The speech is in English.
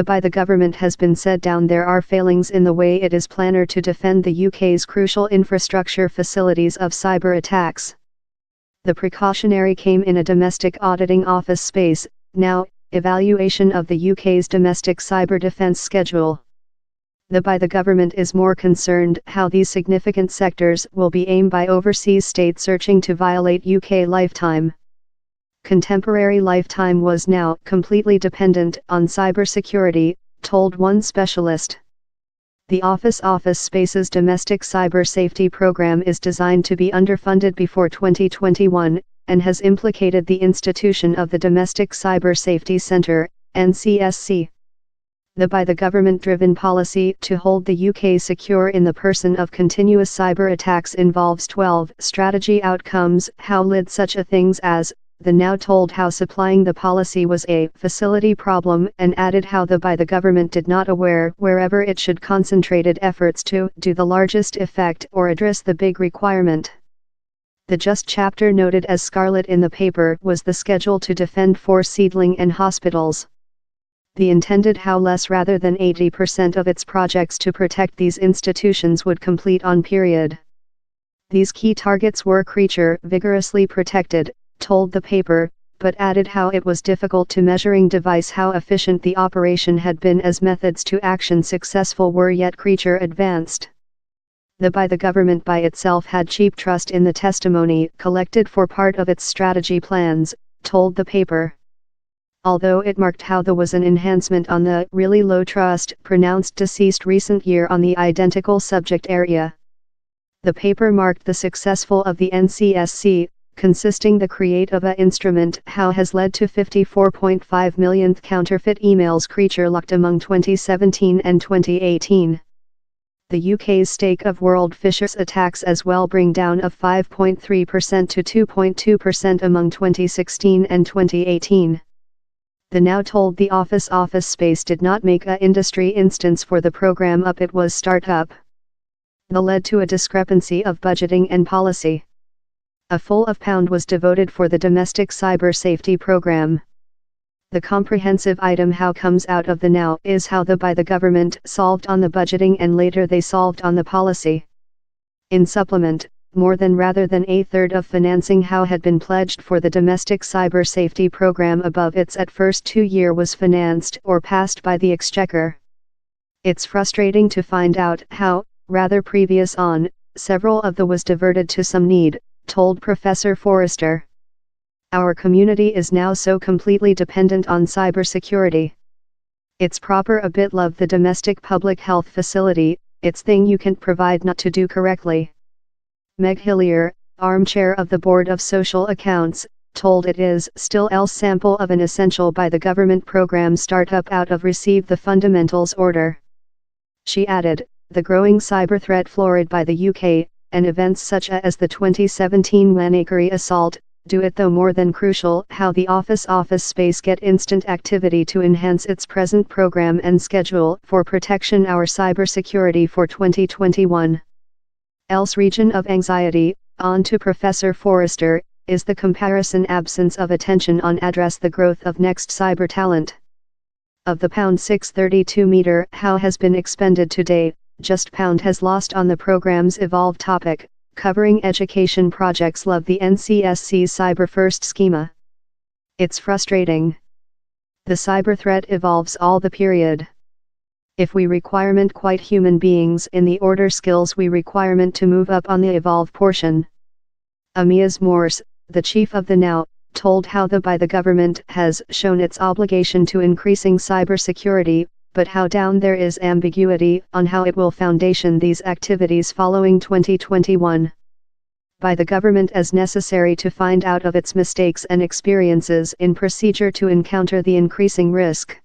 By the government has been set down. There are failings in the way it is planner to defend the UK's crucial infrastructure facilities of cyber attacks. The precautionary came in a domestic auditing office space. Now, evaluation of the UK's domestic cyber defence schedule. By the government is more concerned how these significant sectors will be aimed by overseas states searching to violate UK lifetime. Contemporary lifetime was now completely dependent on cybersecurity, told one specialist. The office space's domestic cyber safety program is designed to be underfunded before 2021, and has implicated the institution of the Domestic Cyber Safety Centre, NCSC. By the government-driven policy to hold the UK secure in the person of continuous cyber attacks involves 12 strategy outcomes. How led such a things as, the now told how supplying the policy was a facility problem, and added how by the government did not aware wherever it should concentrated efforts to do the largest effect or address the big requirement. The just chapter noted as scarlet in the paper was the schedule to defend 4 seedling and hospitals. The intended how less rather than 80% of its projects to protect these institutions would complete on period. These key targets were creature vigorously protected, told the paper, but added how it was difficult to measuring device how efficient the operation had been as methods to action successful were yet creature advanced. By the government by itself had cheap trust in the testimony collected for part of its strategy plans, told the paper. Although it marked how there was an enhancement on the really low trust pronounced deceased recent year on the identical subject area. The paper marked the successful of the NCSC, consisting the create of a instrument how has led to 54.5 millionth counterfeit emails creature locked among 2017 and 2018. The UK's stake of world phishers attacks as well bring down of 5.3% to 2.2% among 2016 and 2018. The now told the office space did not make a industry instance for the program up it was start up. The led to a discrepancy of budgeting and policy. A full of pound was devoted for the domestic cyber safety program. The comprehensive item how comes out of the now is how by the government solved on the budgeting and later they solved on the policy. In supplement, more than rather than a third of financing how had been pledged for the domestic cyber safety program above its at first 2 year was financed or passed by the Exchequer. It's frustrating to find out how, rather previous on, several of the was diverted to some need, told Professor Forrester. Our community is now so completely dependent on cybersecurity. It's proper a bit love the domestic public health facility, it's thing you can't provide not to do correctly. Meg Hillier, armchair of the Board of Social Accounts, told it is still else sample of an essential by the government program startup out of receive the fundamentals order. She added, the growing cyber threat florid by the UK, and events such as the 2017 Wanakeri assault, do it though more than crucial how the office space get instant activity to enhance its present program and schedule for protection our cybersecurity for 2021. Else region of anxiety, on to Professor Forrester, is the comparison absence of attention on address the growth of next cyber talent. Of the £632 meter how has been expended today, just pound has lost on the program's evolve topic, covering education projects love the NCSC's cyber first schema. It's frustrating. The cyber threat evolves all the period. If we requirement quite human beings in the order skills we requirement to move up on the evolve portion. Amias Morse, the chief of the now, told how by the government has shown its obligation to increasing cybersecurity, but how down there is ambiguity on how it will foundation these activities following 2021. By the government as necessary to find out of its mistakes and experiences in procedure to encounter the increasing risk.